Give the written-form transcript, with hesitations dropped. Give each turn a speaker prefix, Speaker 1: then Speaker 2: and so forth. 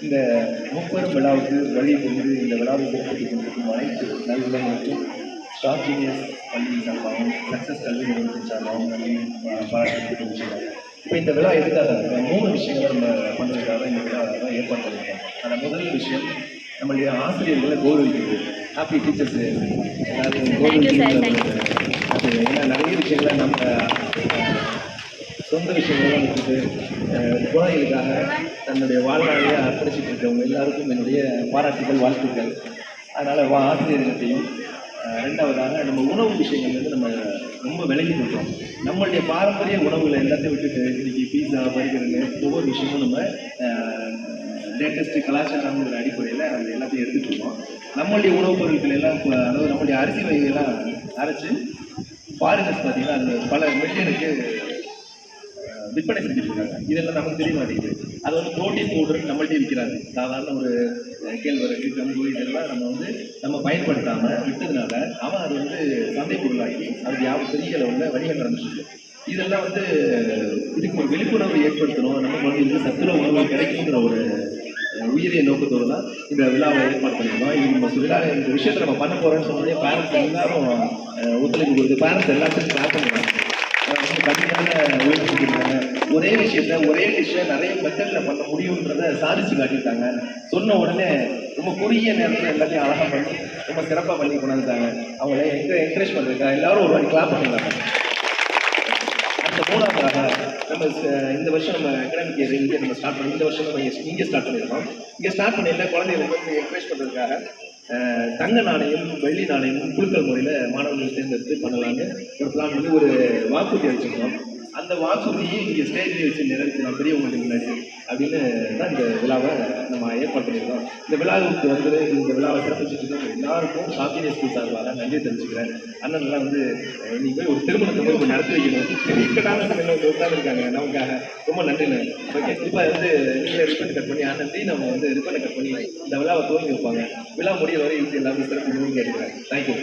Speaker 1: இந்த முப்பெரும் விழாவுக்கு வழி புரிந்து இந்த விழாவை சிறப்பித்துக் கொண்டிருக்கும் அனைத்து நல்லுள்ளங்களுக்கும் ஸ்டார் ஜீனியஸ் பள்ளி சார்பாகவும் சக்ஸஸ் கல்வி நிறுவனத்தின் சார்பாகவும் நன்றி பாராட்டி தெரிவிச்சுக்கிறேன். இப்போ இந்த விழா எதுக்காக 3 விஷயங்களை நம்ம பண்ணுறதுக்காக இந்த விழா ஏற்பாடு பண்ணியிருக்கோம். அதில் முதல் விஷயம் நம்மளுடைய ஆசிரியர்களை கௌரவிக்கிறது. Happy teachers day. எல்லாரும் கௌரவிக்கிறது. அது ஏன்னா நிறைய விஷயங்களை நம்ம சொந்த விஷயங்கள்லாம் விட்டுட்டு குழந்தைகளுக்காக தன்னுடைய வாழ்நாளையே அர்ப்பணிச்சுட்டு இருக்கவங்க எல்லாருக்கும் என்னுடைய பாராட்டுகள், வாழ்த்துக்கள். அதனால் ஆசிரியர்களையும் ரெண்டாவதாக நம்ம உணவு விஷயங்கள்லேருந்து நம்ம ரொம்ப விலகி கொடுத்தோம். நம்மளுடைய பாரம்பரிய உணவுகளை எல்லாத்தையும் விட்டுட்டு இன்னைக்கு பீஸா, பர்கர்னு ஒவ்வொரு விஷயமும் நம்ம லேட்டஸ்ட்டு கலாச்சாரங்கிற அடிப்படையில் நம்ம எல்லாத்தையும் எடுத்துகிட்டு இருக்கோம். நம்மளுடைய உணவுப் பொருட்கள் எல்லாம் அதாவது நம்மளுடைய அரிசி வகைகள்லாம் அரைச்சி ஃபாரினர்ஸ் பார்த்தீங்கன்னா அந்த பல மில்லியனுக்கு விற்பனை செஞ்சுட்டு இருக்காங்க. இதெல்லாம் நமக்கு தெரிய மாட்டேங்குது. அது வந்து ப்ரோட்டீன் பவுடர் நம்மள்டே விற்கிறாங்க. சாதாரண ஒரு கேழ்வரகு, கம்பு இதெல்லாம் நம்ம பயன்படுத்தாமல் விட்டதுனால அவன் அது சந்தை பொருளாக்கி அது பெரிய அளவில் வணிகம் நடந்துச்சு. இதெல்லாம் இதுக்கு ஒரு விழிப்புணர்வு ஏற்படுத்தணும். நம்ம குழந்தைகளுக்கு சத்துண உணவு கிடைக்குங்கிற ஒரு உயிரிய நோக்கத்தோடு தான் இந்த விழாவை ஏற்பாடு பண்ணியிருக்கோம். இது நம்ம விழா இந்த விஷயத்தை நம்ம பண்ண போகிறோம்னு சொன்னோடனே பேரண்ட்ஸ் எல்லாரும் ஒத்துழைப்பு கொடுத்து பேரண்ட்ஸ் எல்லாத்தையும் ஸ்டார்ட் பண்ணுவாங்க. கடுமையான உழைப்பு செஞ்சுருக்காங்க. ஒரே விஷயத்த ஒரே டிஷ்ஷை நிறைய மெத்தடில் பண்ண முடியுன்றதை சாதிச்சு காட்டியிருக்காங்க. சொன்ன உடனே ரொம்ப குறுகிய நேரத்தில் எல்லாத்தையும் அழகாக பண்ணி ரொம்ப சிறப்பாக பண்ணி கொண்டாந்துட்டாங்க. அவங்கள என்கரேஜ் பண்ணுறதுக்காக எல்லாரும் ஒரு வாட்டி கிளாப் பண்ணிடலாங்க. அந்த மூணாவதாக நம்ம இந்த வருஷம் நம்ம அகாடமிக் இயர் இங்கே நம்ம ஸ்டார்ட் பண்ணி இந்த வருஷம் நம்ம இங்கே ஸ்டார்ட் பண்ணியிருக்கோம். இங்கே ஸ்டார்ட் பண்ணிடல குழந்தைகளுக்கு என்கரேஜ் பண்ணுறதுக்காக தங்க நாணயம், வெள்ளி நாணயம் குழுக்கள் முறையில் மாணவர்கள் தேர்ந்தெடுத்து பண்ணலான்னு ஒரு பிளான் பண்ணி ஒரு வாக்குறுதி அளிச்சிருக்கோம். அந்த வாக்குறுதியை இங்கே ஸ்டேஜ்லேயே வச்சு நிறைவேற்றலாம் பெரியவங்களுக்கு முன்னாடி அப்படின்னு தான் இந்த விழாவை நம்ம ஏற்பாடு பண்ணியிருக்கோம். இந்த விழாவுக்கு இந்த விழாவை சிறப்பிச்சுட்டு இருக்கோம் எல்லாருக்கும் சாத்திய ஸ்கூல் சார்பாக நன்றி தெரிவிச்சுக்கிறேன். அண்ணன்லாம் இன்னைக்கு போய் ஒரு திருமணத்தை போய் நடத்தி வைக்கணும். இக்கட்டான உட்காந்துருக்காங்க நமக்காக. ரொம்ப நன்றிண்ணே. ஓகே, இப்போ நீங்களே ரிப்பன் கட் பண்ணி நன்றி நம்ம ரிப்பனை கட் பண்ணி இந்த விழாவை துவங்கி வைப்பாங்க. விழா முடிய வரை எல்லாரும் சிறப்பு கேட்டுக்கிறேன். தேங்க்யூ.